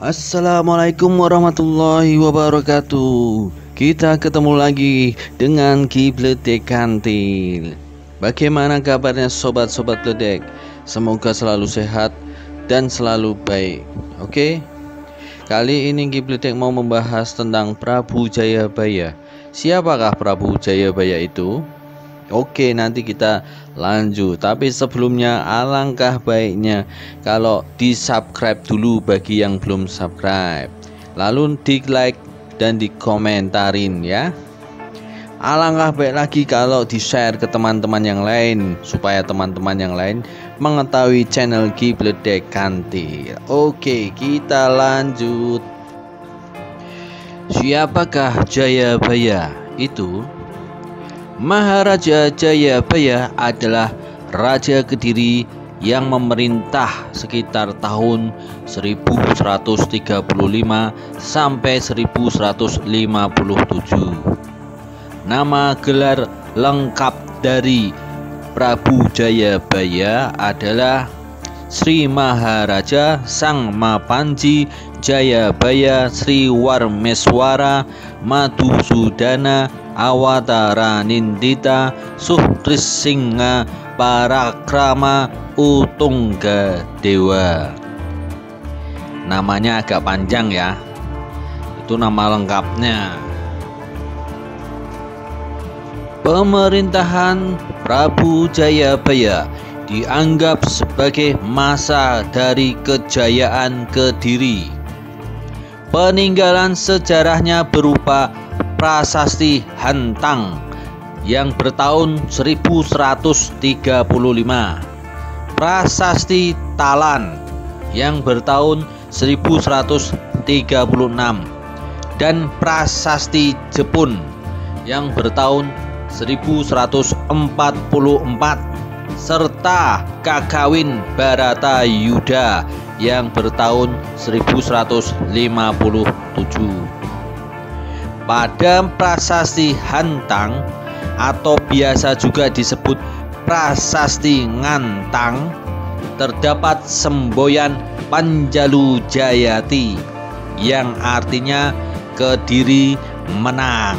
Assalamualaikum warahmatullahi wabarakatuh. Kita ketemu lagi dengan Kibledek Kantil. Bagaimana kabarnya sobat-sobat Bledek? Semoga selalu sehat dan selalu baik. Oke? Kali ini Kibledek mau membahas tentang Prabu Jayabaya. Siapakah Prabu Jayabaya itu? Oke, nanti kita lanjut. Tapi sebelumnya alangkah baiknya kalau di-subscribe dulu bagi yang belum subscribe. Lalu di-like dan dikomentarin ya. Alangkah baik lagi kalau di-share ke teman-teman yang lain supaya teman-teman yang lain mengetahui channel Kibledek Kantil. Oke, kita lanjut. Siapakah Jayabaya itu? Maharaja Jayabaya adalah Raja Kediri yang memerintah sekitar tahun 1135 sampai 1157. Nama gelar lengkap dari Prabu Jayabaya adalah Sri Maharaja Sang Mapanji Jayabaya Sri Warmeswara Madhusudana Awatara Nindita Suhtrisingha Parakrama Utungga Dewa. Namanya agak panjang ya. Itu nama lengkapnya. Pemerintahan Prabu Jayabaya dianggap sebagai masa dari kejayaan Kediri. Peninggalan sejarahnya berupa Prasasti Hantang yang bertahun 1135, Prasasti Talan yang bertahun 1136, dan Prasasti Jepun yang bertahun 1144, serta Kakawin Baratayuda yang bertahun 1157. Pada Prasasti Hantang atau biasa juga disebut Prasasti Ngantang terdapat semboyan Panjalu Jayati yang artinya Kediri menang.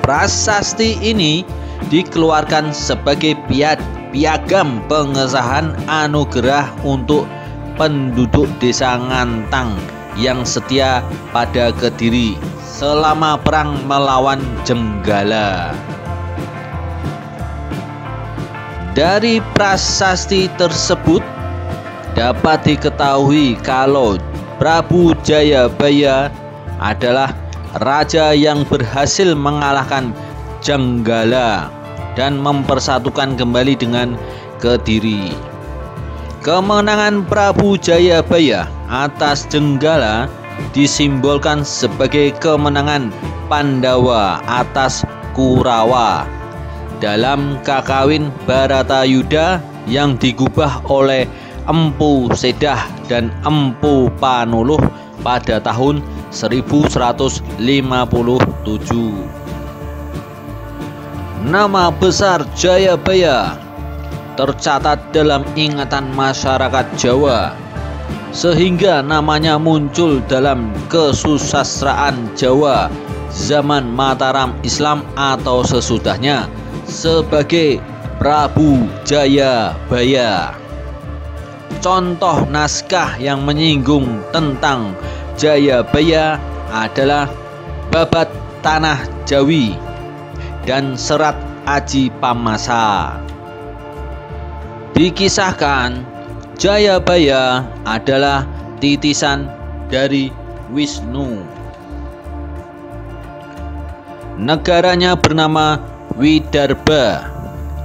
Prasasti ini dikeluarkan sebagai piagam pengesahan anugerah untuk penduduk desa Ngantang yang setia pada Kediri selama perang melawan Jenggala. Dari prasasti tersebut dapat diketahui kalau Prabu Jayabaya adalah raja yang berhasil mengalahkan Jenggala dan mempersatukan kembali dengan Kediri. Kemenangan Prabu Jayabaya atas Jenggala disimbolkan sebagai kemenangan Pandawa atas Kurawa dalam Kakawin Baratayuda yang digubah oleh Empu Sedah dan Empu Panuluh pada tahun 1157. Nama besar Jayabaya tercatat dalam ingatan masyarakat Jawa sehingga namanya muncul dalam kesusastraan Jawa zaman Mataram Islam atau sesudahnya sebagai Prabu Jayabaya. Contoh naskah yang menyinggung tentang Jayabaya adalah Babat Tanah Jawi dan Serat Aji Pamasa. Dikisahkan Jayabaya adalah titisan dari Wisnu. Negaranya bernama Widarba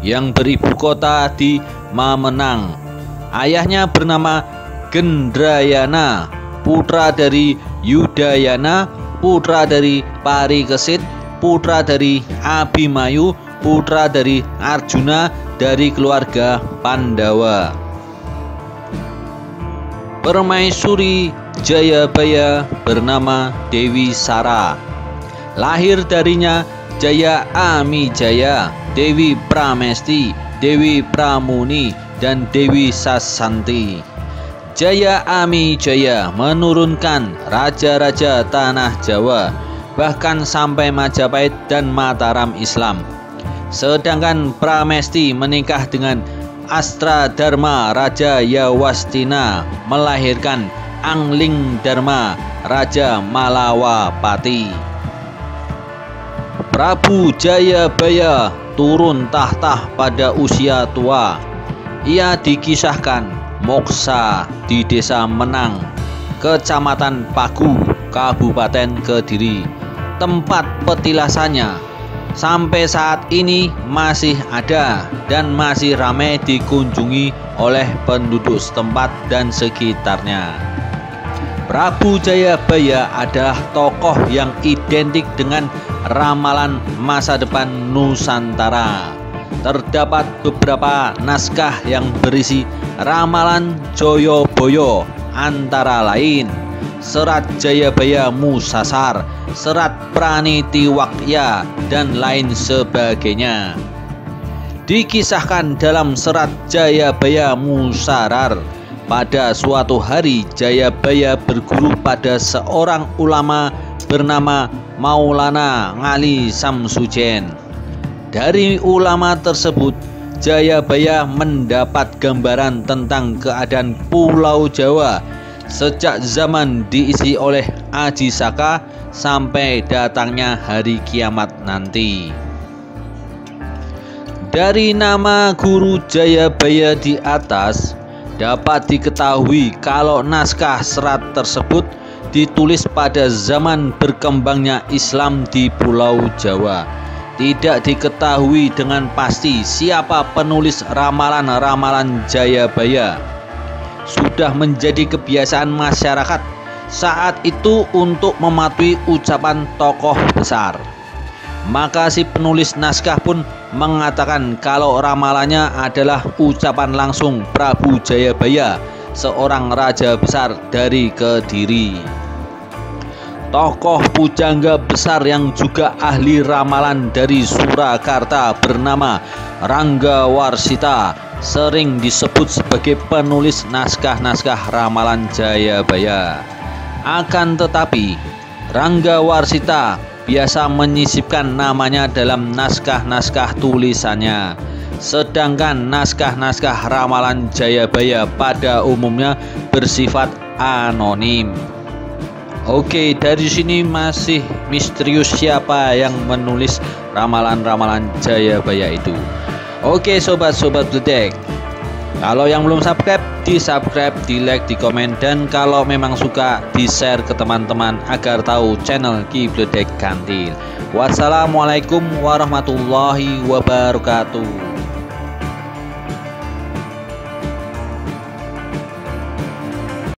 yang beribu kota di Mamenang. Ayahnya bernama Gendrayana, putra dari Yudayana, putra dari Parikesit, putra dari Abimayu, putra dari Arjuna dari keluarga Pandawa. Permaisuri Jayabaya bernama Dewi Sara. Lahir darinya Jaya Amijaya, Dewi Pramesti, Dewi Pramuni, dan Dewi Sasanti. Jaya Amijaya menurunkan raja-raja tanah Jawa, bahkan sampai Majapahit dan Mataram Islam. Sedangkan Pramesti menikah dengan Astradharma Raja Yawastina, melahirkan Angling Dharma Raja Malawapati. Prabu Jayabaya turun tahta pada usia tua. Ia dikisahkan moksa di Desa Menang, Kecamatan Pagu, Kabupaten Kediri, tempat petilasannya sampai saat ini masih ada dan masih ramai dikunjungi oleh penduduk setempat dan sekitarnya. Prabu Jayabaya adalah tokoh yang identik dengan ramalan masa depan Nusantara. Terdapat beberapa naskah yang berisi ramalan Joyoboyo, antara lain Serat Jayabaya Musasar, Serat Pranitiwakya, dan lain sebagainya. Dikisahkan dalam Serat Jayabaya Musarar, pada suatu hari Jayabaya berguru pada seorang ulama bernama Maulana Ngali Samsujen. Dari ulama tersebut, Jayabaya mendapat gambaran tentang keadaan Pulau Jawa sejak zaman diisi oleh Aji Saka sampai datangnya hari kiamat nanti. Dari nama guru Jayabaya di atas, dapat diketahui kalau naskah serat tersebut ditulis pada zaman berkembangnya Islam di Pulau Jawa. Tidak diketahui dengan pasti siapa penulis ramalan-ramalan Jayabaya. Sudah menjadi kebiasaan masyarakat saat itu untuk mematuhi ucapan tokoh besar. Maka si penulis naskah pun mengatakan kalau ramalannya adalah ucapan langsung Prabu Jayabaya, seorang raja besar dari Kediri. Tokoh pujangga besar yang juga ahli ramalan dari Surakarta bernama Ranggawarsita sering disebut sebagai penulis naskah-naskah ramalan Jayabaya. Akan tetapi Ranggawarsita biasa menyisipkan namanya dalam naskah-naskah tulisannya. Sedangkan naskah-naskah ramalan Jayabaya pada umumnya bersifat anonim. Oke, dari sini masih misterius siapa yang menulis ramalan-ramalan Jayabaya itu. Oke sobat-sobat Bledek, kalau yang belum subscribe, di-subscribe, di-like, di-komen, dan kalau memang suka, di-share ke teman-teman agar tahu channel Ki Bledek Kantil. Wassalamualaikum warahmatullahi wabarakatuh.